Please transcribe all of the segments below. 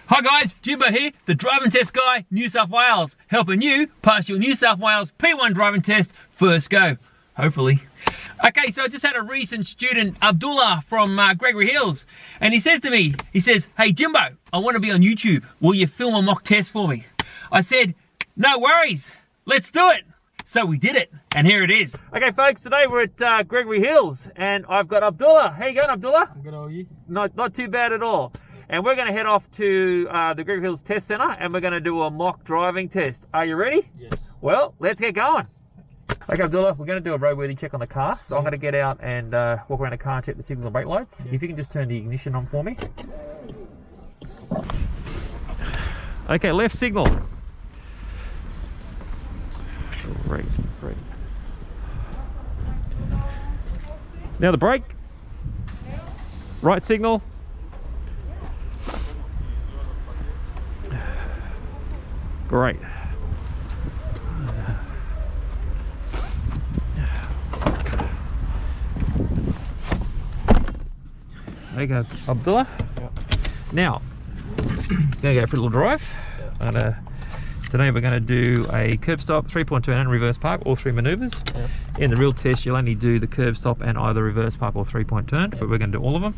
Hi guys, Jimbo here, the driving test guy, New South Wales, helping you pass your New South Wales P1 driving test first go, hopefully. Okay, so I just had a recent student, Abdullah from Gregory Hills, and he says to me, hey Jimbo, I want to be on YouTube, will you film a mock test for me? I said, no worries, let's do it. So we did it, and here it is. Okay folks, today we're at Gregory Hills, and I've got Abdullah. How you going, Abdullah? I'm good, how are you? Not too bad at all. And we're going to head off to the Gregory Hills Test Centre, and we're going to do a mock driving test. Are you ready? Yes. Well, let's get going. Okay, Abdullah, we're going to do a roadworthy check on the car. So I'm going to get out and walk around the car and check the signals and brake lights. Yeah. If you can just turn the ignition on for me. Okay, left signal. Great. Now the brake. Right signal. Great. There you go, Abdullah. Yep. Now, gonna go for a little drive. Yep. Today we're going to do a curb stop, 3.2 and reverse park, all three manoeuvres. Yep. In the real test, you'll only do the curb stop and either reverse park or 3-point turn, but we're going to do all of them.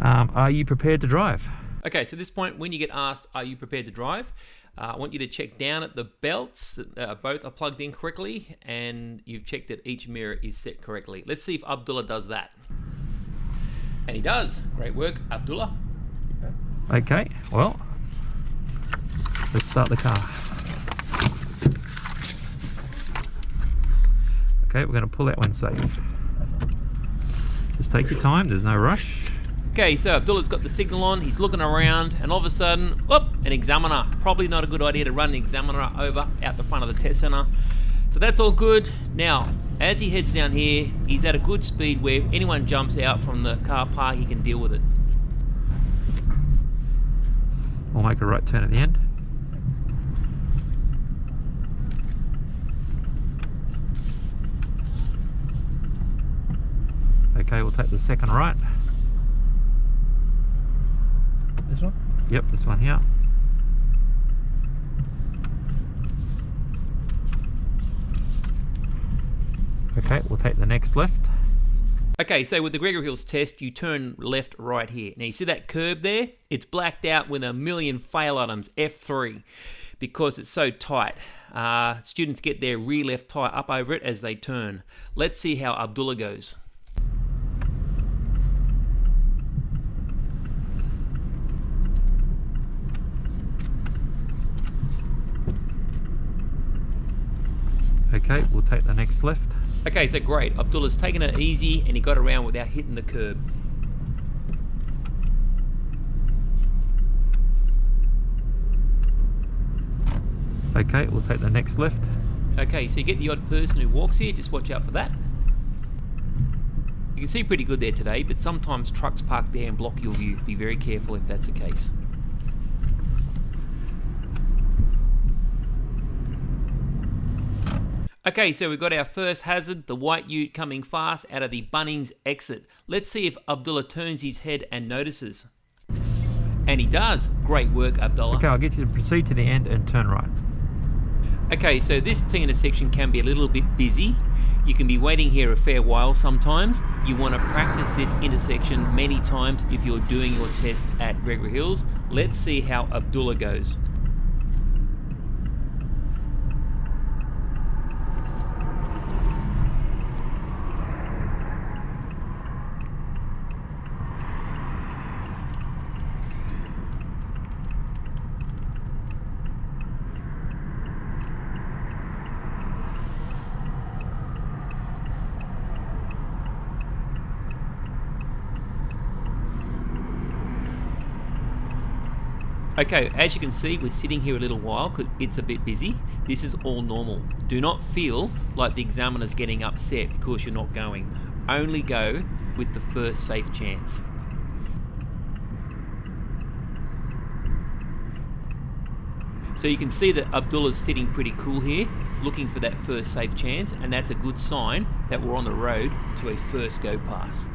Are you prepared to drive? Okay, so at this point, when you get asked, are you prepared to drive? I want you to check down at the belts, both are plugged in correctly, and you've checked that each mirror is set correctly. Let's see if Abdullah does that. And he does. Great work, Abdullah. Okay, well, let's start the car. Okay, we're going to pull that one safe. Just take your time, there's no rush. Okay, so Abdullah's got the signal on, he's looking around, and all of a sudden, whoop, an examiner. Probably not a good idea to run an examiner over out the front of the test centre. So that's all good. Now, as he heads down here, he's at a good speed where if anyone jumps out from the car park, he can deal with it. We'll make a right turn at the end. Okay, we'll take the second right. This one? Yep, this one here. Okay, we'll take the next left. Okay, so with the Gregory Hills test, you turn left right here. Now you see that curb there? It's blacked out with a million fail items, F3, because it's so tight. Students get their rear left tyre up over it as they turn. Let's see how Abdullah goes. Okay, we'll take the next left. Okay, so great. Abdullah's taken it easy and he got around without hitting the curb. Okay, we'll take the next left. Okay, so you get the odd person who walks here, just watch out for that. You can see pretty good there today, but sometimes trucks park there and block your view. Be very careful if that's the case. Okay, so we've got our first hazard, the white ute coming fast out of the Bunnings exit. Let's see if Abdullah turns his head and notices. And he does. Great work, Abdullah. Okay, I'll get you to proceed to the end and turn right. Okay, so this T intersection can be a little bit busy. You can be waiting here a fair while sometimes. You want to practice this intersection many times if you're doing your test at Gregory Hills. Let's see how Abdullah goes. Okay, as you can see, we're sitting here a little while because it's a bit busy. This is all normal. Do not feel like the examiner's getting upset because you're not going. Only go with the first safe chance. So you can see that Abdullah's sitting pretty cool here, looking for that first safe chance, and that's a good sign that we're on the road to a first go pass.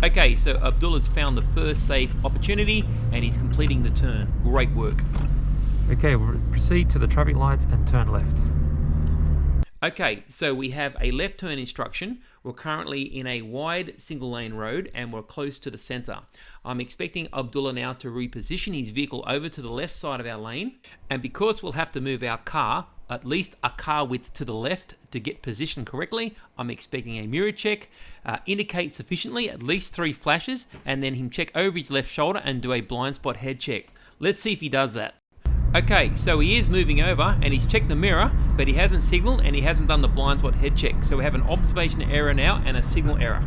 Okay, so Abdullah's found the first safe opportunity and he's completing the turn. Great work. Okay, we'll proceed to the traffic lights and turn left. Okay, so we have a left turn instruction. We're currently in a wide single lane road and we're close to the center. I'm expecting Abdullah now to reposition his vehicle over to the left side of our lane. And because we'll have to move our car at least a car width to the left to get positioned correctly, I'm expecting a mirror check, indicate sufficiently, at least 3 flashes, and then him check over his left shoulder and do a blind spot head check. Let's see if he does that. Okay, so he is moving over and he's checked the mirror, but he hasn't signaled and he hasn't done the blind spot head check. So we have an observation error now and a signal error.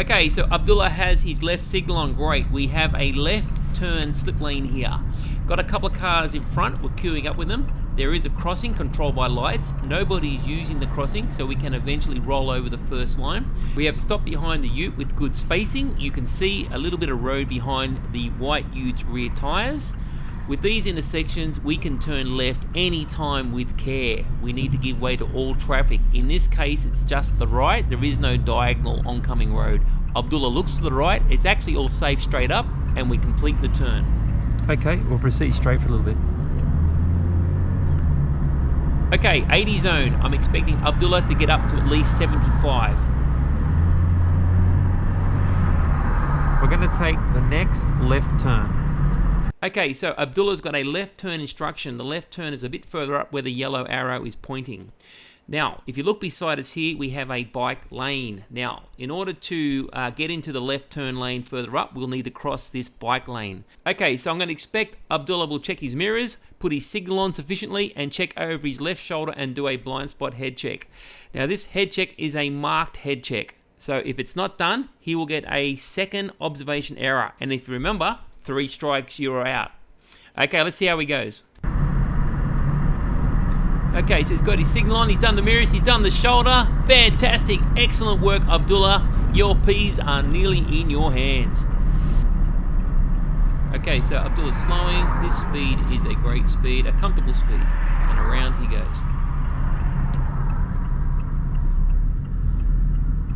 Okay, so Abdullah has his left signal on. Great. We have a left turn slip lane here. Got a couple of cars in front. We're queuing up with them. There is a crossing controlled by lights. Nobody's using the crossing, so we can eventually roll over the first line. We have stopped behind the ute with good spacing. You can see a little bit of road behind the white ute's rear tires. With these intersections, we can turn left anytime with care. We need to give way to all traffic. In this case, it's just the right. There is no diagonal oncoming road. Abdullah looks to the right. It's actually all safe straight up, and we complete the turn. Okay, we'll proceed straight for a little bit. Okay, 80 zone. I'm expecting Abdullah to get up to at least 75. We're going to take the next left turn. Okay, so Abdullah's got a left turn instruction. The left turn is a bit further up where the yellow arrow is pointing. Now, if you look beside us here, we have a bike lane. Now, in order to get into the left turn lane further up, we'll need to cross this bike lane. Okay, so I'm going to expect Abdullah will check his mirrors, put his signal on sufficiently, and check over his left shoulder and do a blind spot head check. Now, this head check is a marked head check. So if it's not done, he will get a second observation error. And if you remember, 3 strikes, you're out. Okay, let's see how he goes. Okay, so he's got his signal on, he's done the mirrors, he's done the shoulder. Fantastic, excellent work, Abdullah. Your P's are nearly in your hands. Okay, so Abdullah's slowing. This speed is a great speed, a comfortable speed. And around he goes.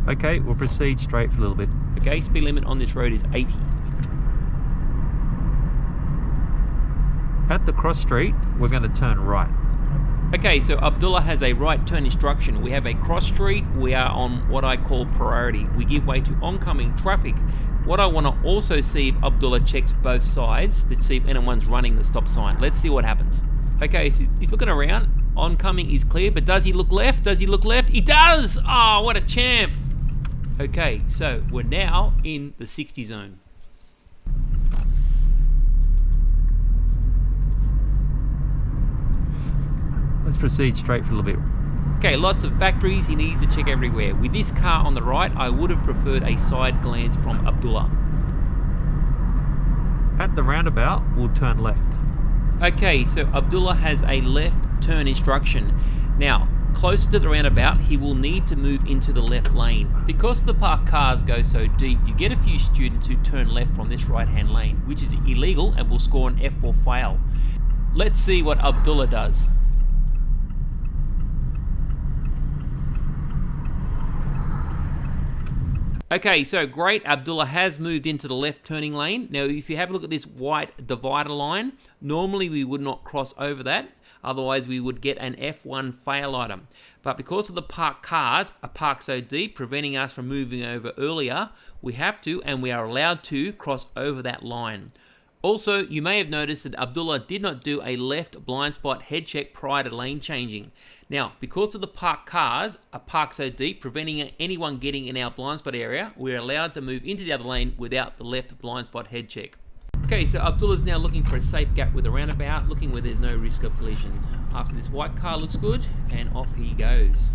Okay, we'll proceed straight for a little bit. Okay, speed limit on this road is 80. At the cross street, we're going to turn right. Okay, so Abdullah has a right turn instruction. We have a cross street. We are on what I call priority. We give way to oncoming traffic. What I want to also see if Abdullah checks both sides to see if anyone's running the stop sign. Let's see what happens. Okay, so he's looking around. Oncoming is clear, but does he look left? Does he look left? He does! Oh, what a champ! Okay, so we're now in the 60 zone. Let's proceed straight for a little bit. Okay, lots of factories, he needs to check everywhere. With this car on the right, I would have preferred a side glance from Abdullah. At the roundabout, we'll turn left. Okay, so Abdullah has a left turn instruction. Now, close to the roundabout, he will need to move into the left lane. Because the parked cars go so deep, you get a few students who turn left from this right-hand lane, which is illegal and will score an F for fail. Let's see what Abdullah does. Okay, so great, Abdullah has moved into the left turning lane. Now, if you have a look at this white divider line, normally we would not cross over that. Otherwise, we would get an F1 fail item. But because of the parked cars are parked so deep, preventing us from moving over earlier, we have to, and we are allowed to, cross over that line. Also, you may have noticed that Abdullah did not do a left blind spot head check prior to lane changing. Now, because of the parked cars are parked so deep, preventing anyone getting in our blind spot area, we're allowed to move into the other lane without the left blind spot head check. Okay, so Abdullah's now looking for a safe gap with a roundabout, looking where there's no risk of collision. After this white car looks good, and off he goes.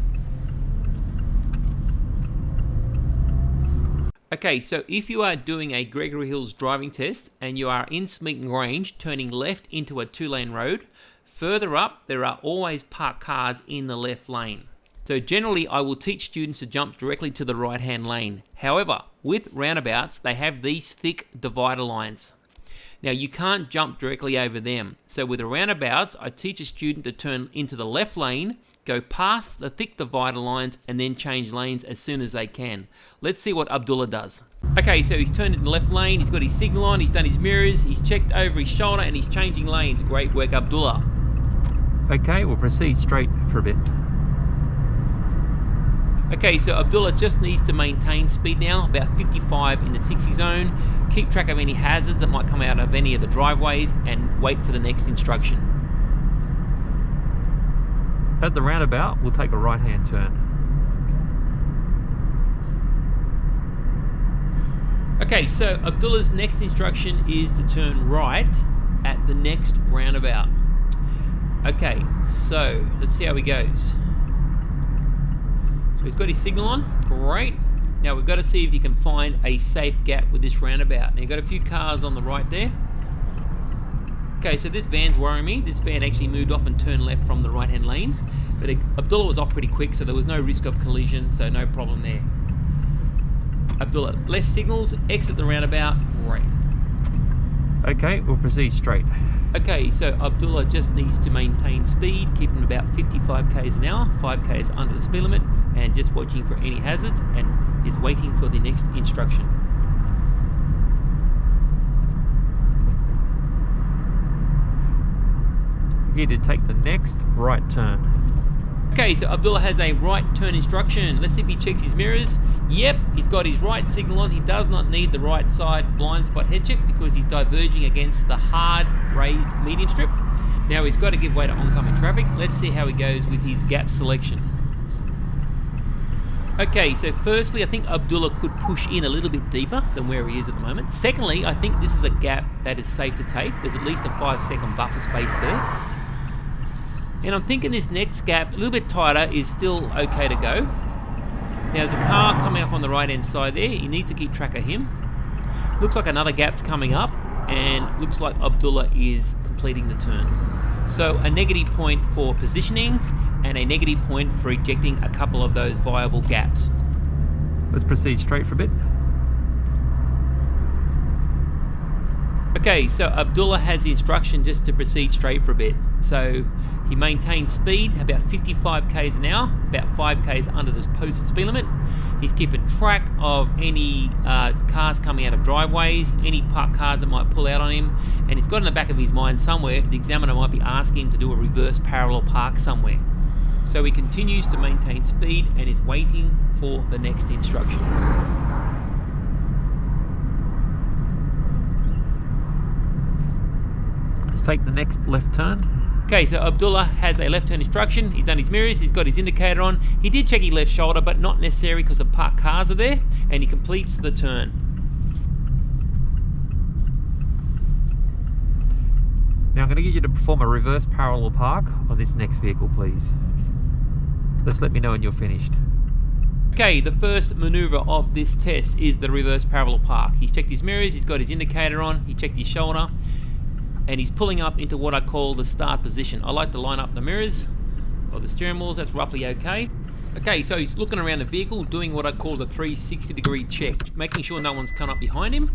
Okay, so if you are doing a Gregory Hills driving test and you are in Smeaton range, turning left into a 2-lane road, further up there are always parked cars in the left lane. So generally I will teach students to jump directly to the right-hand lane. However, with roundabouts they have these thick divider lines. Now, you can't jump directly over them. So with the roundabouts, I teach a student to turn into the left lane, go past the thick divider lines, and then change lanes as soon as they can. Let's see what Abdullah does. Okay, so he's turned into the left lane, he's got his signal on, he's done his mirrors, he's checked over his shoulder, and he's changing lanes. Great work, Abdullah. Okay, we'll proceed straight for a bit. Okay, so Abdullah just needs to maintain speed now, about 55 in the 60 zone. Keep track of any hazards that might come out of any of the driveways and wait for the next instruction. At the roundabout, we'll take a right-hand turn. Okay, so Abdullah's next instruction is to turn right at the next roundabout. Okay, so let's see how he goes. So he's got his signal on, great. Now we've got to see if you can find a safe gap with this roundabout. Now you've got a few cars on the right there. Okay, so this van's worrying me. This van actually moved off and turned left from the right-hand lane. But Abdullah was off pretty quick, so there was no risk of collision, so no problem there. Abdullah, left signals, exit the roundabout, great. Okay, we'll proceed straight. Okay, so Abdullah just needs to maintain speed, keeping about 55 k's an hour, 5 k's under the speed limit, and just watching for any hazards, and is waiting for the next instruction. You need to take the next right turn. Okay, so Abdullah has a right turn instruction. Let's see if he checks his mirrors. Yep, he's got his right signal on. He does not need the right side blind spot head check because he's diverging against the hard raised medium strip. Now he's got to give way to oncoming traffic. Let's see how he goes with his gap selection. Okay, so firstly, I think Abdullah could push in a little bit deeper than where he is at the moment. Secondly, I think this is a gap that is safe to take. There's at least a 5-second buffer space there. And I'm thinking this next gap, a little bit tighter, is still okay to go. Now there's a car coming up on the right hand side there. You need to keep track of him. Looks like another gap's coming up, and looks like Abdullah is completing the turn. So a negative point for positioning and a negative point for ejecting a couple of those viable gaps. Let's proceed straight for a bit. Okay, so Abdullah has the instruction just to proceed straight for a bit. So he maintains speed about 55 k's an hour, about 5 k's under this posted speed limit. He's keeping track of any cars coming out of driveways, any parked cars that might pull out on him, and he's got in the back of his mind somewhere the examiner might be asking him to do a reverse parallel park somewhere. So he continues to maintain speed and is waiting for the next instruction. Let's take the next left turn. Okay, so Abdullah has a left turn instruction. He's done his mirrors, he's got his indicator on. He did check his left shoulder, but not necessary because the parked cars are there, and he completes the turn. Now I'm going to get you to perform a reverse parallel park on this next vehicle, please. Just let me know when you're finished. Okay, the first maneuver of this test is the reverse parallel park. He's checked his mirrors, he's got his indicator on, he checked his shoulder, and he's pulling up into what I call the start position. I like to line up the mirrors or the steering wheels, that's roughly okay. Okay, so he's looking around the vehicle, doing what I call the 360-degree check, making sure no one's come up behind him.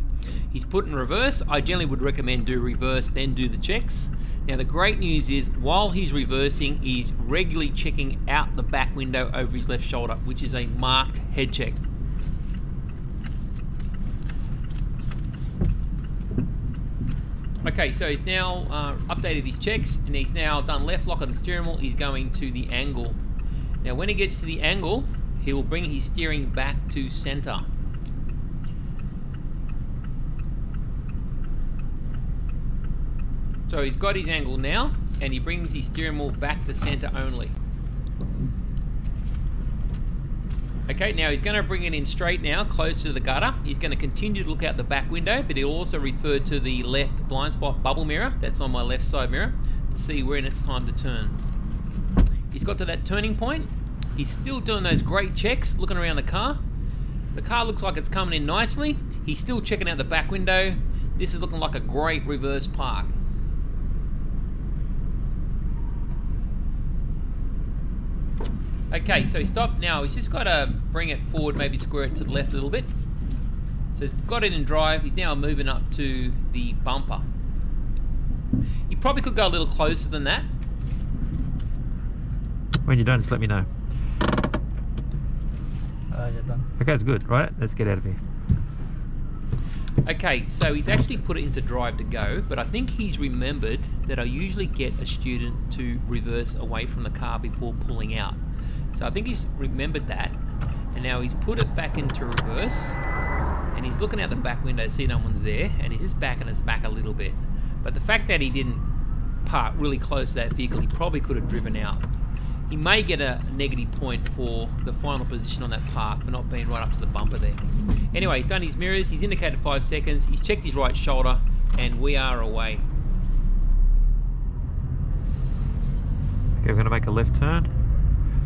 He's put in reverse. I generally would recommend do reverse, then do the checks. Now the great news is, while he's reversing, he's regularly checking out the back window over his left shoulder, which is a marked head check. Okay, so he's now updated his checks, and he's now done left lock on the steering wheel. He's going to the angle. Now when he gets to the angle, he will bring his steering back to center. So he's got his angle now, and he brings his steering wheel back to center only. Okay, now he's going to bring it in straight now, close to the gutter. He's going to continue to look out the back window, but he'll also refer to the left blind spot bubble mirror, that's on my left side mirror, to see when it's time to turn. He's got to that turning point. He's still doing those great checks, looking around the car. The car looks like it's coming in nicely. He's still checking out the back window. This is looking like a great reverse park. Okay, so he stopped. Now he's just got to bring it forward, maybe square it to the left a little bit. So he's got it in drive. He's now moving up to the bumper. You probably could go a little closer than that. When you're done, just let me know. Yeah, done. Okay, it's good. Right, let's get out of here. Okay, so he's actually put it into drive to go, but I think he's remembered that I usually get a student to reverse away from the car before pulling out. So I think he's remembered that, and now he's put it back into reverse, and he's looking out the back window to see no one's there, and he's just backing us back a little bit. But the fact that he didn't park really close to that vehicle, he probably could have driven out. He may get a negative point for the final position on that park for not being right up to the bumper there. Anyway, he's done his mirrors, he's indicated 5 seconds, he's checked his right shoulder, and we are away. Okay, we're going to make a left turn.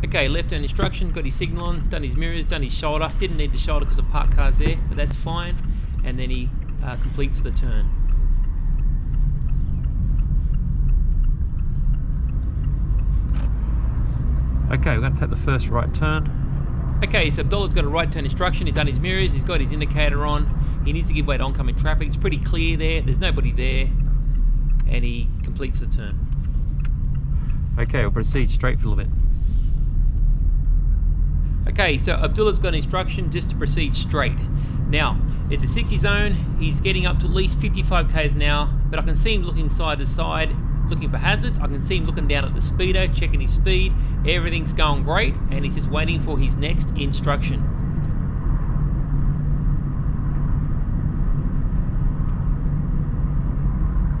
Okay, left turn instruction, got his signal on, done his mirrors, done his shoulder. Didn't need the shoulder because the parked car's there, but that's fine. And then he completes the turn. Okay, we're going to take the first right turn. Okay, so Abdullah's got a right turn instruction, he's done his mirrors, he's got his indicator on, he needs to give way to oncoming traffic, it's pretty clear there, there's nobody there, and he completes the turn. Okay, we'll proceed straight for a little bit. Okay, so Abdullah's got an instruction just to proceed straight. Now, it's a 60 zone, he's getting up to at least 55 k's an hour, but I can see him looking side to side, looking for hazards. I can see him looking down at the speedo, checking his speed. Everything's going great, and he's just waiting for his next instruction.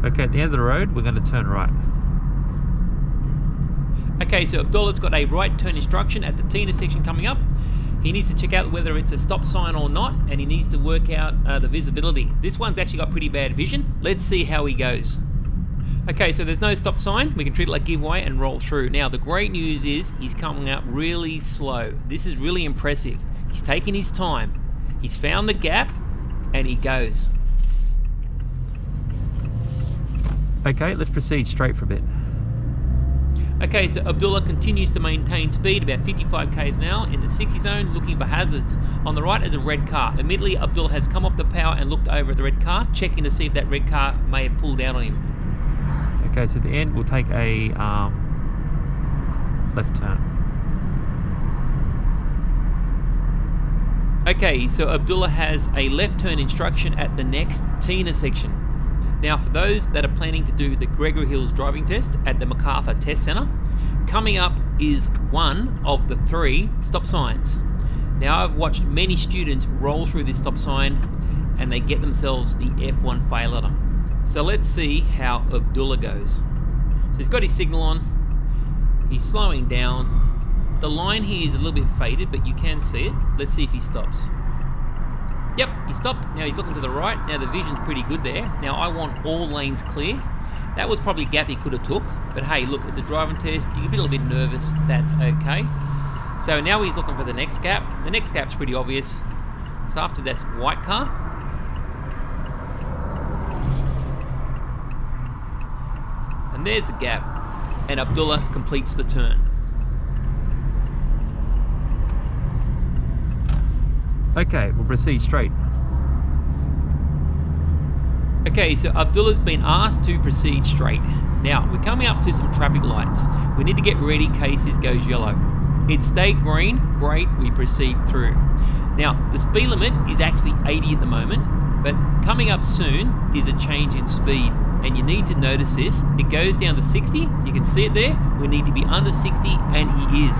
Okay, at the end of the road, we're going to turn right. Okay, so Abdullah's got a right turn instruction at the T intersection coming up. He needs to check out whether it's a stop sign or not, and he needs to work out the visibility. This one's actually got pretty bad vision. Let's see how he goes. Okay, so there's no stop sign. We can treat it like giveaway and roll through. Now, the great news is he's coming up really slow. This is really impressive. He's taking his time. He's found the gap, and he goes. Okay, let's proceed straight for a bit. Okay, so Abdullah continues to maintain speed about 55 k's an hour in the 60 zone, looking for hazards. On the right is a red car. Immediately, Abdullah has come off the power and looked over at the red car, checking to see if that red car may have pulled out on him. Okay, so at the end, we'll take a left turn. Okay, so Abdullah has a left turn instruction at the next T intersection. Now, for those that are planning to do the Gregory Hills driving test at the Macarthur Test Centre, coming up is one of the 3 stop signs. Now, I've watched many students roll through this stop sign and they get themselves the F1 fail at them. So let's see how Abdullah goes. So he's got his signal on, he's slowing down. The line here is a little bit faded, but you can see it. Let's see if he stops. Yep, he stopped. Now he's looking to the right. Now the vision's pretty good there. Now I want all lanes clear. That was probably a gap he could have took, but hey, look, it's a driving test. You can be a little bit nervous, that's okay. So now he's looking for the next gap. The next gap's pretty obvious. So after that's white car. And there's the gap. And Abdullah completes the turn. Okay, we'll proceed straight. Okay, so Abdullah's been asked to proceed straight. Now, we're coming up to some traffic lights. We need to get ready in case this goes yellow. It stayed green, great, we proceed through. Now, the speed limit is actually 80 at the moment, but coming up soon is a change in speed. And you need to notice this. It goes down to 60, you can see it there. We need to be under 60, and he is.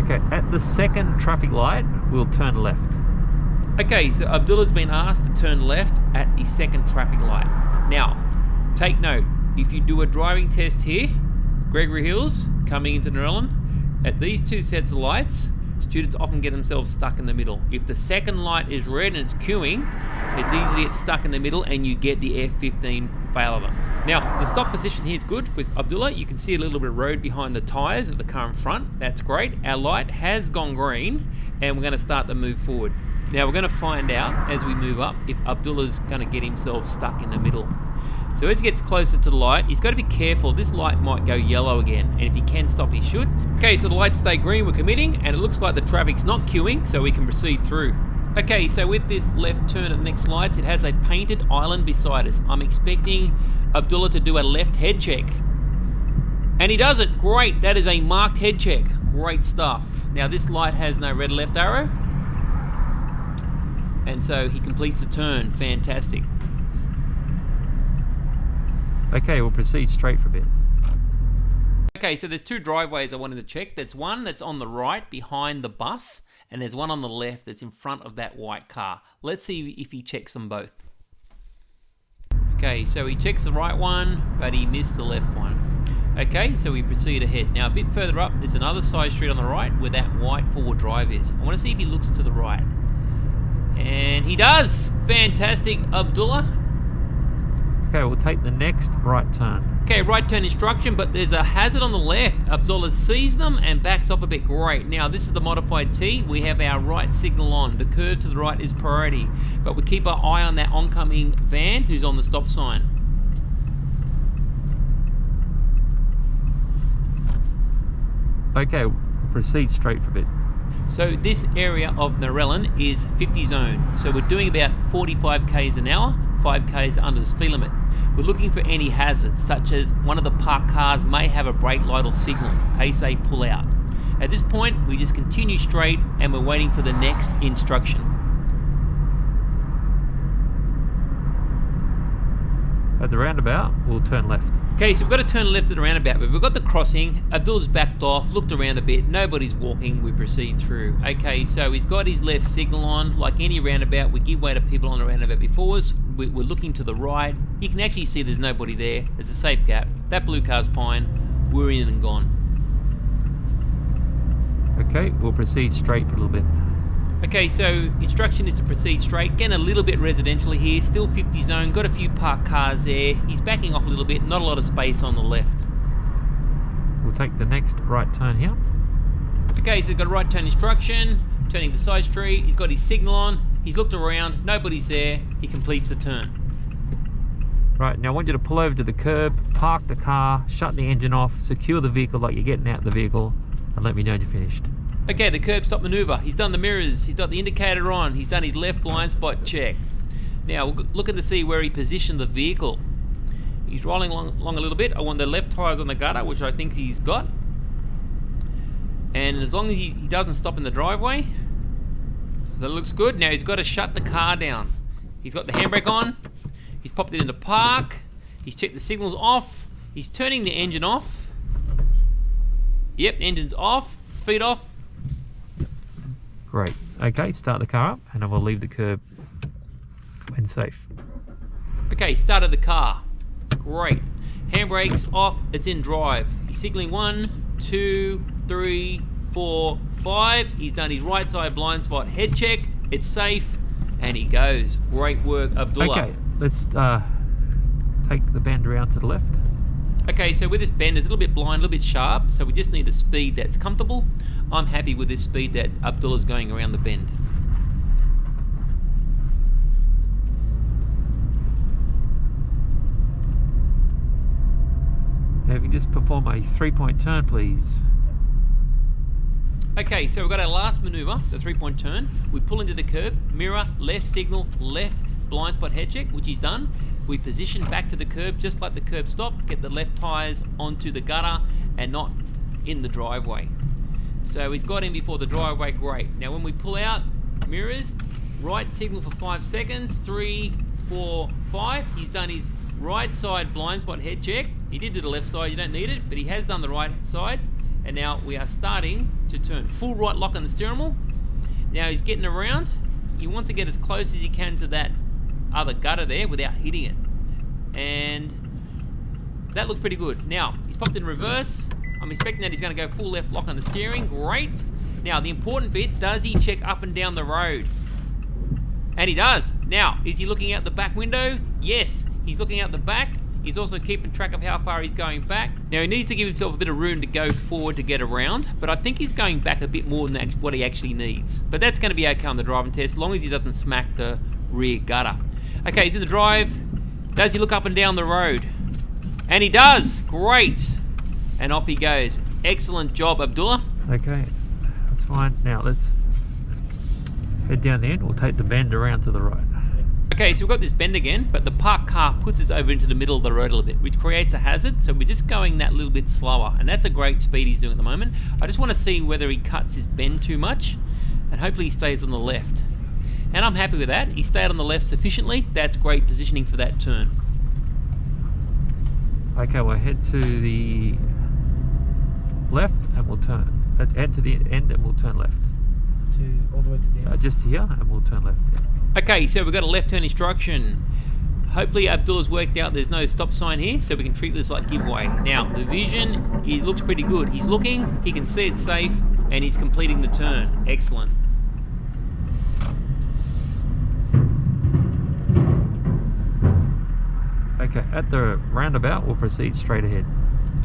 Okay, at the second traffic light, we'll turn left. Okay, so Abdullah's been asked to turn left at the second traffic light. Now, take note, if you do a driving test here, Gregory Hills, coming into Narellan, at these 2 sets of lights, students often get themselves stuck in the middle. If the second light is red and it's queuing, it's easy to get stuck in the middle and you get the F15 failover. Now, the stop position here is good with Abdullah. You can see a little bit of road behind the tyres of the car in front. That's great. Our light has gone green and we're going to start to move forward. Now, we're going to find out as we move up if Abdullah's going to get himself stuck in the middle. So as he gets closer to the light, he's got to be careful. This light might go yellow again, and if he can stop, he should. Okay, so the lights stay green, we're committing, and it looks like the traffic's not queuing, so we can proceed through. Okay, so with this left turn at the next lights, it has a painted island beside us. I'm expecting Abdullah to do a left head check. And he does it, great, that is a marked head check. Great stuff. Now this light has no red left arrow. And so he completes the turn, fantastic. Okay, we'll proceed straight for a bit. Okay, so there's two driveways I wanted to check. There's one that's on the right behind the bus, and there's one on the left that's in front of that white car. Let's see if he checks them both. Okay, so he checks the right one, but he missed the left one. Okay, so we proceed ahead. Now a bit further up, there's another side street on the right where that white four-wheel drive is. I want to see if he looks to the right. And he does! Fantastic, Abdullah. Okay, we'll take the next right turn. Okay, right turn instruction, but there's a hazard on the left. Abdullah sees them and backs off a bit. Great. Now, this is the modified T. We have our right signal on. The curve to the right is priority, but we keep our eye on that oncoming van who's on the stop sign. Okay, we'll proceed straight for a bit. So this area of Narellan is 50 zone. So we're doing about 45 k's an hour, 5 k's under the speed limit. We're looking for any hazards, such as one of the parked cars may have a brake light or signal in case they pull out. At this point, we just continue straight and we're waiting for the next instruction. At the roundabout, we'll turn left. Okay, so we've got to turn left at the roundabout, but we've got the crossing. Abdullah's backed off, looked around a bit, nobody's walking, we proceed through. Okay, so he's got his left signal on. Like any roundabout, we give way to people on the roundabout before us. We're looking to the right. You can actually see there's nobody there. There's a safe gap. That blue car's fine. We're in and gone. Okay, we'll proceed straight for a little bit. Okay, so instruction is to proceed straight. Getting a little bit residentially here, still 50 zone, got a few parked cars there. He's backing off a little bit, not a lot of space on the left. We'll take the next right turn here. Okay, so he's got a right turn instruction, turning the side street, he's got his signal on, he's looked around, nobody's there, he completes the turn. Right, now I want you to pull over to the curb, park the car, shut the engine off, secure the vehicle like you're getting out of the vehicle, and let me know when you're finished. Okay, the curb stop maneuver. He's done the mirrors, he's got the indicator on, he's done his left blind spot check. Now, we're looking to see where he positioned the vehicle. He's rolling along a little bit. I want the left tyres on the gutter, which I think he's got. And as long as he doesn't stop in the driveway, that looks good. Now he's got to shut the car down. He's got the handbrake on, he's popped it into park, he's checked the signals off, he's turning the engine off. Yep, engine's off, his feet off. Great. Okay, start the car up and then we'll leave the curb when safe. Okay, started the car. Great. Handbrake's off, it's in drive. He's signaling 1, 2, 3, 4, 5. He's done his right side blind spot head check. It's safe and he goes. Great work, Abdullah. Okay, let's take the bend around to the left. Okay, so with this bend, it's a little bit blind, a little bit sharp, so we just need a speed that's comfortable. I'm happy with this speed that Abdullah's going around the bend. Now if you just perform a 3-point turn, please. Okay, so we've got our last manoeuvre, the 3-point turn. We pull into the curb, mirror, left signal, left blind spot head check, which he's done. We position back to the curb, just like the curb stop, get the left tyres onto the gutter and not in the driveway. So he's got in before the driveway, great. Now when we pull out, mirrors, right signal for 5 seconds, 3, 4, 5. He's done his right side blind spot head check. He did do the left side, you don't need it, but he has done the right side. And now we are starting to turn. Full right lock on the steering wheel. Now he's getting around. He wants to get as close as he can to that other gutter there without hitting it. And that looks pretty good. Now, he's popped in reverse. I'm expecting that he's going to go full left lock on the steering. Great. Now, the important bit, does he check up and down the road? And he does. Now, is he looking out the back window? Yes, he's looking out the back. He's also keeping track of how far he's going back. Now, he needs to give himself a bit of room to go forward to get around, but I think he's going back a bit more than what he actually needs. But that's going to be okay on the driving test, as long as he doesn't smack the rear gutter. Okay, he's in the drive. Does he look up and down the road? And he does. Great. And off he goes. Excellent job, Abdullah. Okay, that's fine. Now let's head down the end. We'll take the bend around to the right. Okay, so we've got this bend again, but the parked car puts us over into the middle of the road a little bit, which creates a hazard. So we're just going that little bit slower, and that's a great speed he's doing at the moment. I just want to see whether he cuts his bend too much, and hopefully he stays on the left. And I'm happy with that. He stayed on the left sufficiently. That's great positioning for that turn. Okay, we'll head to the left and we'll turn. Head to the end and we'll turn left. All the way to the end. Just here and we'll turn left. Yeah. Okay, so we've got a left turn instruction. Hopefully Abdullah's worked out there's no stop sign here, so we can treat this like giveaway. Now, the vision, it looks pretty good. He's looking, he can see it's safe, and he's completing the turn. Excellent. Okay, at the roundabout, we'll proceed straight ahead.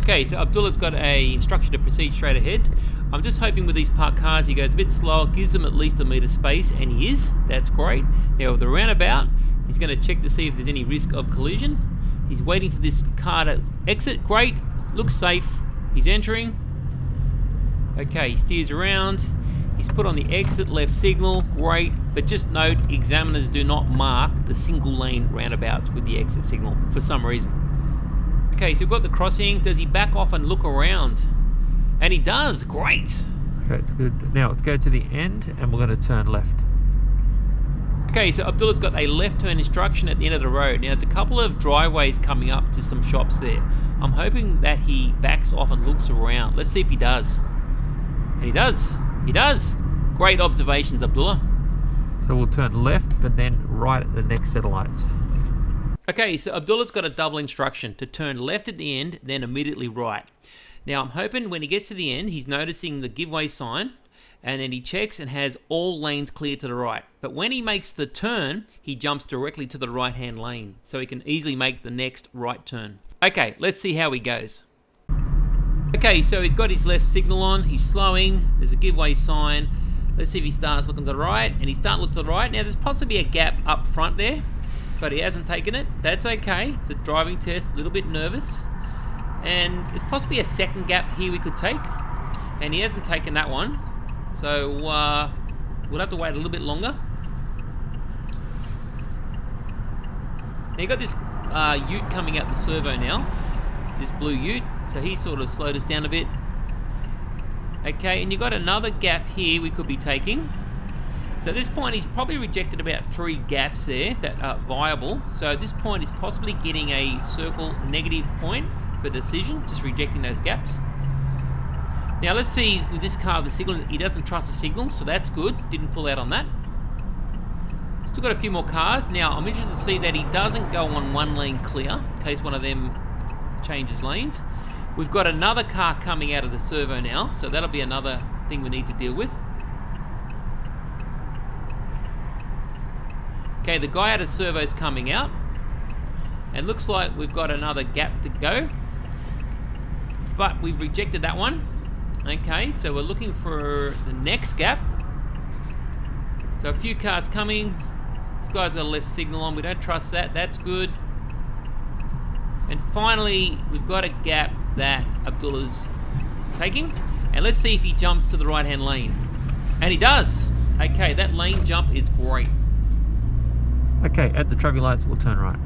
Okay, so Abdullah's got a instruction to proceed straight ahead. I'm just hoping with these parked cars he goes a bit slower, gives them at least a metre space, and he is. That's great. Now with the roundabout, he's going to check to see if there's any risk of collision. He's waiting for this car to exit. Great. Looks safe. He's entering. Okay, he steers around. He's put on the exit left signal. Great. But just note, examiners do not mark the single lane roundabouts with the exit signal for some reason. Okay, so we've got the crossing. Does he back off and look around? And he does. Great. Okay, it's good. Now let's go to the end and we're going to turn left. Okay, so Abdullah's got a left turn instruction at the end of the road. Now, there's a couple of driveways coming up to some shops there. I'm hoping that he backs off and looks around. Let's see if he does. And he does. He does. Great observations, Abdullah. So we'll turn left, but then right at the next set of lights. Okay, so Abdullah's got a double instruction to turn left at the end, then immediately right. Now, I'm hoping when he gets to the end, he's noticing the giveaway sign, and then he checks and has all lanes clear to the right. But when he makes the turn, he jumps directly to the right-hand lane, so he can easily make the next right turn. Okay, let's see how he goes. Okay, so he's got his left signal on, he's slowing, there's a giveaway sign. Let's see if he starts looking to the right, and he's starting to look to the right. Now, there's possibly a gap up front there, but he hasn't taken it. That's okay, it's a driving test, a little bit nervous. And there's possibly a second gap here we could take, and he hasn't taken that one. So we'll have to wait a little bit longer. Now you've got this ute coming out the servo now, this blue ute, so he sort of slowed us down a bit. Okay, and you've got another gap here we could be taking. So at this point he's probably rejected about 3 gaps there that are viable. So at this point he's possibly getting a circle negative point for decision, just rejecting those gaps. Now let's see with this car, the signal, he doesn't trust the signal, so that's good. Didn't pull out on that. Still got a few more cars. Now I'm interested to see that he doesn't go on one lane clear, in case one of them changes lanes. We've got another car coming out of the servo now, so that'll be another thing we need to deal with. Okay, the guy out of servo is coming out, and looks like we've got another gap to go, but we've rejected that one. Okay, so we're looking for the next gap. So a few cars coming. This guy's got a left signal on, we don't trust that, that's good. And finally, we've got a gap that Abdullah's taking. And let's see if he jumps to the right-hand lane. And he does. Okay, that lane jump is great. Okay, at the traffic lights, we'll turn right.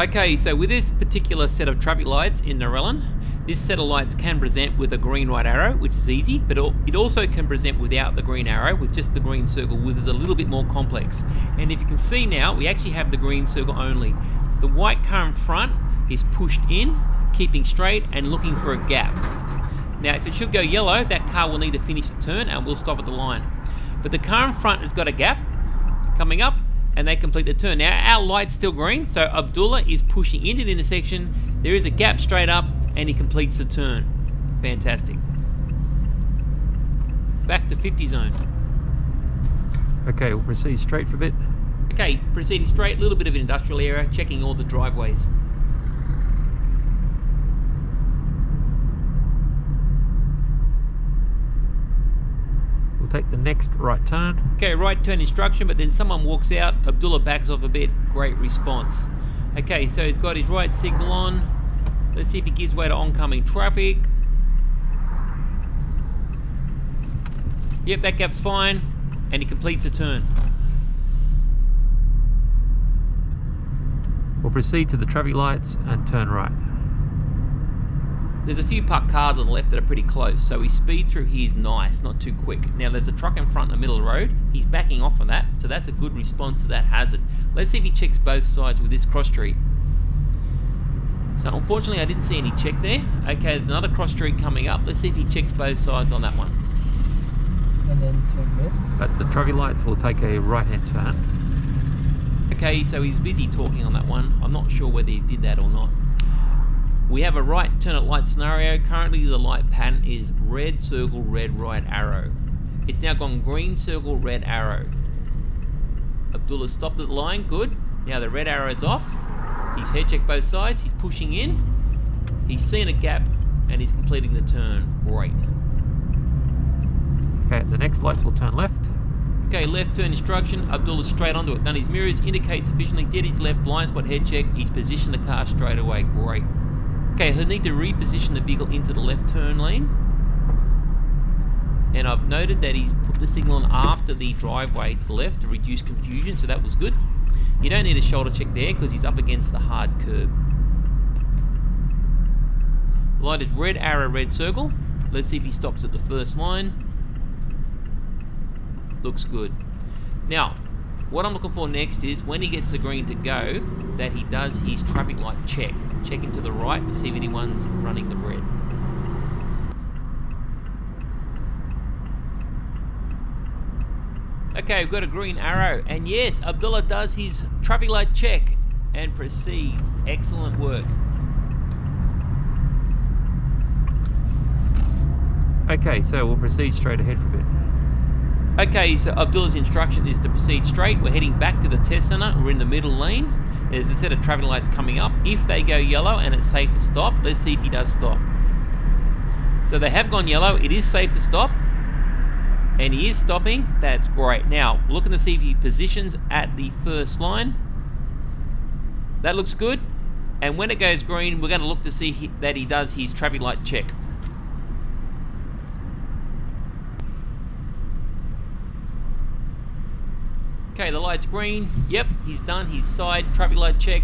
Okay, so with this particular set of traffic lights in Narellan, this set of lights can present with a green right arrow, which is easy, but it also can present without the green arrow, with just the green circle, which is a little bit more complex. And if you can see now, we actually have the green circle only. The white car in front is pushed in, keeping straight and looking for a gap. Now, if it should go yellow, that car will need to finish the turn and we'll stop at the line. But the car in front has got a gap coming up, and they complete the turn. Now, our light's still green, so Abdullah is pushing into the intersection. There is a gap straight up, and he completes the turn. Fantastic. Back to 50 zone. Okay, we'll proceed straight for a bit. Okay, proceeding straight, a little bit of an industrial area, checking all the driveways. We'll take the next right turn. Okay, right turn instruction, but then someone walks out. Abdullah backs off a bit. Great response. Okay, so he's got his right signal on. Let's see if he gives way to oncoming traffic. Yep, that gap's fine. And he completes a turn. We'll proceed to the traffic lights and turn right. There's a few parked cars on the left that are pretty close, so his speed through here is nice, not too quick. Now there's a truck in front in the middle of the road. He's backing off on that, so that's a good response to that hazard. Let's see if he checks both sides with this cross street. So unfortunately I didn't see any check there. Okay, there's another cross street coming up. Let's see if he checks both sides on that one. And then turn left. At the traffic lights, we'll take a right-hand turn. Okay, so he's busy talking on that one. I'm not sure whether he did that or not. We have a right turn at light scenario. Currently the light pattern is red circle, red right arrow. It's now gone green circle, red arrow. Abdullah stopped at the line, good. Now the red arrow is off. He's head checked both sides, he's pushing in. He's seen a gap and he's completing the turn. Great. Okay, the next lights will turn left. Okay, left turn instruction. Abdullah's straight onto it. Done his mirrors, indicate sufficiently, did his left blind spot head check. He's positioned the car straight away. Great. Okay, he'll need to reposition the vehicle into the left turn lane. And I've noted that he's put the signal on after the driveway to the left to reduce confusion, so that was good. You don't need a shoulder check there because he's up against the hard curb. The light is red arrow, red circle. Let's see if he stops at the first line. Looks good. Now, what I'm looking for next is when he gets the green to go, that he does his traffic light check. Checking to the right to see if anyone's running the red. Okay, we've got a green arrow, and yes, Abdullah does his traffic light check and proceeds. Excellent work. Okay, so we'll proceed straight ahead for a bit. Okay, so Abdullah's instruction is to proceed straight. We're heading back to the test center. We're in the middle lane. There's a set of traffic lights coming up. If they go yellow and it's safe to stop, let's see if he does stop. So they have gone yellow. It is safe to stop. And he is stopping. That's great. Now, looking to see if he positions at the first line. That looks good. And when it goes green, we're going to look to see that he does his traffic light check. Okay, the light's green. Yep, he's done his side traffic light check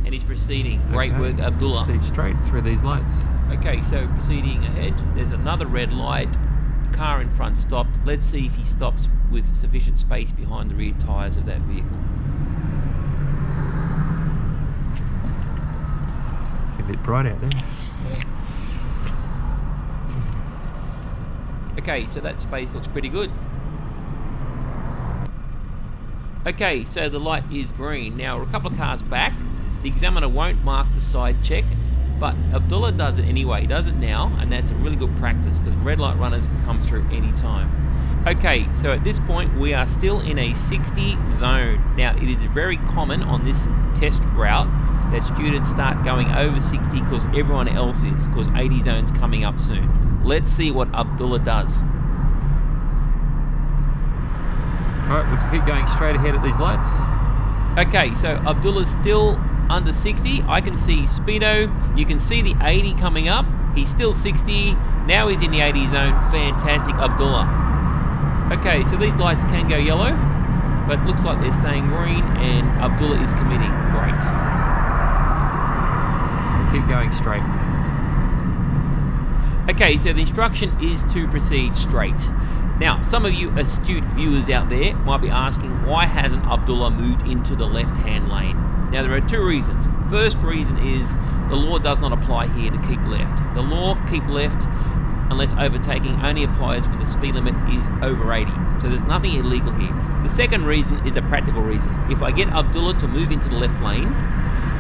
and he's proceeding. Great work, Abdullah. See straight through these lights. Okay, so proceeding ahead. There's another red light. A car in front stopped. Let's see if he stops with sufficient space behind the rear tyres of that vehicle. A bit bright out there. Okay, so that space looks pretty good. Okay, so the light is green. Now we're a couple of cars back. The examiner won't mark the side check, but Abdullah does it anyway. He does it now, and that's a really good practice because red light runners can come through any time. Okay, so at this point we are still in a 60 zone. Now it is very common on this test route that students start going over 60 because everyone else is, because 80 zone's coming up soon. Let's see what Abdullah does. Alright, we'll keep going straight ahead at these lights. Okay, so Abdullah's still under 60. I can see speedo. You can see the 80 coming up. He's still 60. Now he's in the 80 zone. Fantastic, Abdullah. Okay, so these lights can go yellow, but looks like they're staying green and Abdullah is committing. Great. We'll keep going straight. Okay, so the instruction is to proceed straight. Now, some of you astute viewers out there might be asking, why hasn't Abdullah moved into the left-hand lane? Now, there are two reasons. First reason is the law does not apply here to keep left. The law keep left unless overtaking only applies when the speed limit is over 80. So there's nothing illegal here. The second reason is a practical reason. If I get Abdullah to move into the left lane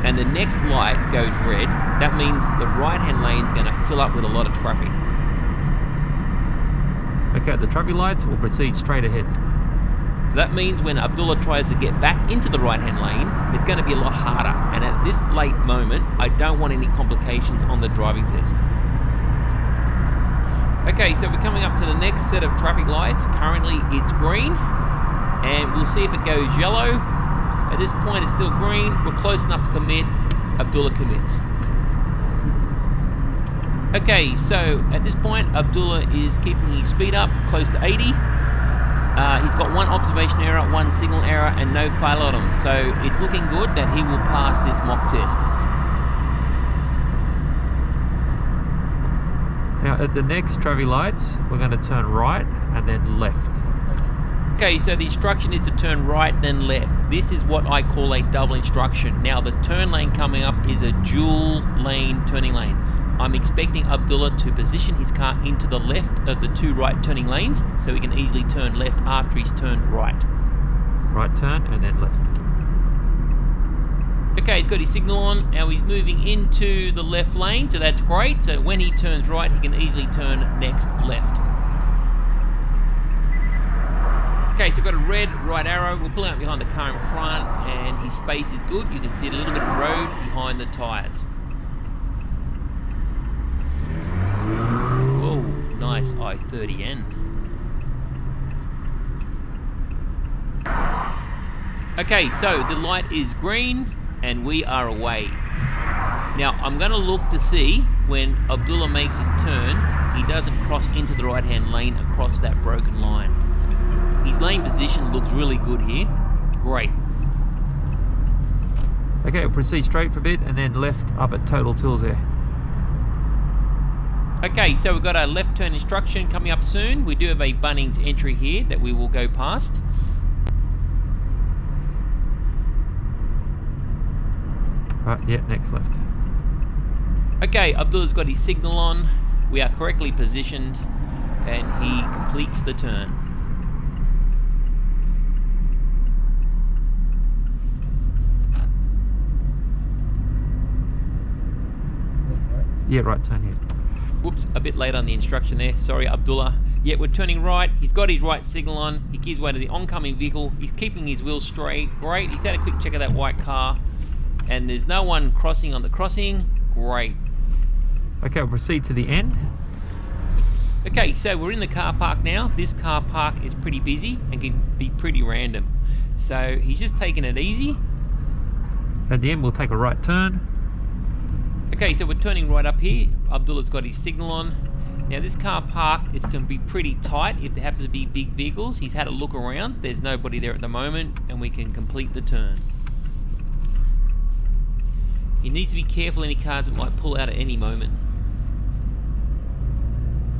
and the next light goes red, that means the right-hand lane is going to fill up with a lot of traffic. Okay, the traffic lights will proceed straight ahead. So that means when Abdullah tries to get back into the right-hand lane, it's going to be a lot harder. And at this late moment, I don't want any complications on the driving test. Okay, so we're coming up to the next set of traffic lights. Currently it's green, and we'll see if it goes yellow. At this point it's still green. We're close enough to commit. Abdullah commits. Okay, so at this point Abdullah is keeping his speed up close to 80. He's got one observation error, one signal error, and no fail on him. So it's looking good that he will pass this mock test. Now at the next traffic lights, we're going to turn right and then left. Okay, so the instruction is to turn right then left. This is what I call a double instruction. Now the turn lane coming up is a dual lane turning lane. I'm expecting Abdullah to position his car into the left of the two right turning lanes so he can easily turn left after he's turned right. Right turn and then left. Okay, he's got his signal on. Now he's moving into the left lane, so that's great. So when he turns right, he can easily turn next left. Okay, so we've got a red right arrow. We're pulling up behind the car in front, and his space is good. You can see a little bit of road behind the tyres. Whoa, nice I-30N. Okay, so the light is green and we are away. Now I'm going to look to see when Abdullah makes his turn, he doesn't cross into the right-hand lane across that broken line. His lane position looks really good here. Great. Okay, we'll proceed straight for a bit and then left up at Total Tools there. Okay, so we've got a left turn instruction coming up soon. We do have a Bunnings entry here that we will go past. Right, yeah, next left. Okay, Abdullah's got his signal on. We are correctly positioned and he completes the turn. Yeah, right turn here. Whoops, a bit late on the instruction there. Sorry, Abdullah. Yeah, we're turning right. He's got his right signal on. He gives way to the oncoming vehicle. He's keeping his wheels straight. Great. He's had a quick check of that white car. And there's no one crossing on the crossing. Great. Okay, we'll proceed to the end. Okay, so we're in the car park now. This car park is pretty busy and can be pretty random. So he's just taking it easy. At the end, we'll take a right turn. Okay, so we're turning right up here. Abdullah's got his signal on. Now this car park is going to be pretty tight if there happens to be big vehicles. He's had a look around. There's nobody there at the moment and we can complete the turn. He needs to be careful any cars that might pull out at any moment.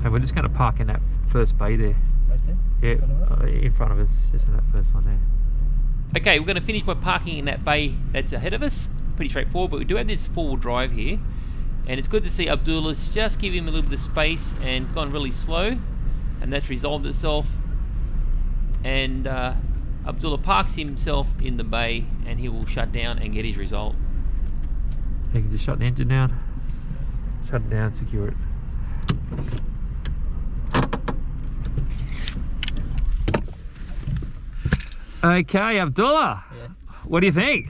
And we're just going to park in that first bay there. Right there? Yeah, in front of us, just in that first one there. Okay, we're going to finish by parking in that bay that's ahead of us. Pretty straightforward, but we do have this four-wheel drive here. And it's good to see Abdullah's just give him a little bit of space and it's gone really slow. And that's resolved itself. And Abdullah parks himself in the bay and he will shut down and get his result. You can just shut the engine down. Shut it down, secure it. Okay, Abdullah. Yeah. What do you think?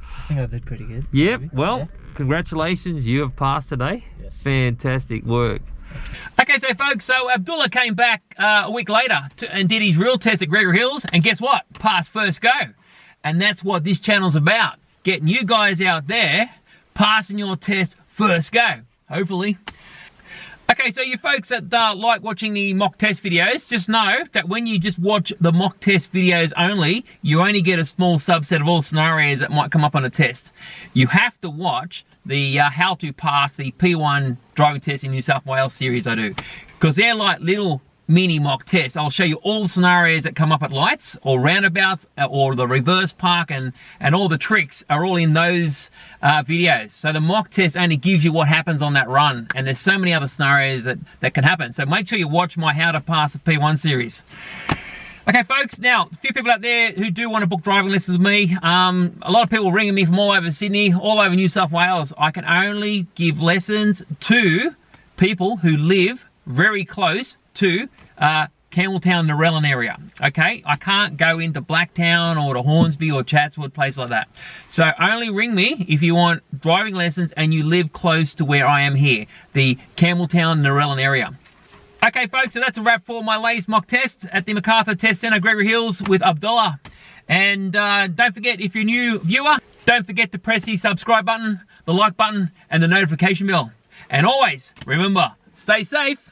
I think I did pretty good. Yep, Maybe. well, Yeah. congratulations, you have passed today. Yes. Fantastic work. Okay, so folks, so Abdullah came back a week later and did his real test at Gregory Hills, and guess what? Passed first go. And that's what this channel's about. Getting you guys out there, passing your test first go, hopefully. Okay, so you folks that like watching the mock test videos, just know that when you just watch the mock test videos only, you only get a small subset of all scenarios that might come up on a test. You have to watch the how to pass the P1 driving test in New South Wales series I do, because they're like little mini mock tests. I'll show you all the scenarios that come up at lights or roundabouts or the reverse park, and all the tricks are all in those videos. So the mock test only gives you what happens on that run, and there's so many other scenarios that can happen. So make sure you watch my How to Pass the P1 series. Okay folks, now a few people out there who do want to book driving lessons with me. A lot of people ringing me from all over Sydney, all over New South Wales. I can only give lessons to people who live very close to Campbelltown, Narellan area. Okay, I can't go into Blacktown or to Hornsby or Chatswood, place like that. So only ring me if you want driving lessons and you live close to where I am here, the Campbelltown, Narellan area. Okay folks, so that's a wrap for my latest mock test at the Macarthur Test Centre, Gregory Hills with Abdullah. And don't forget, if you're a new viewer, don't forget to press the subscribe button, the like button, and the notification bell. And always, remember, stay safe.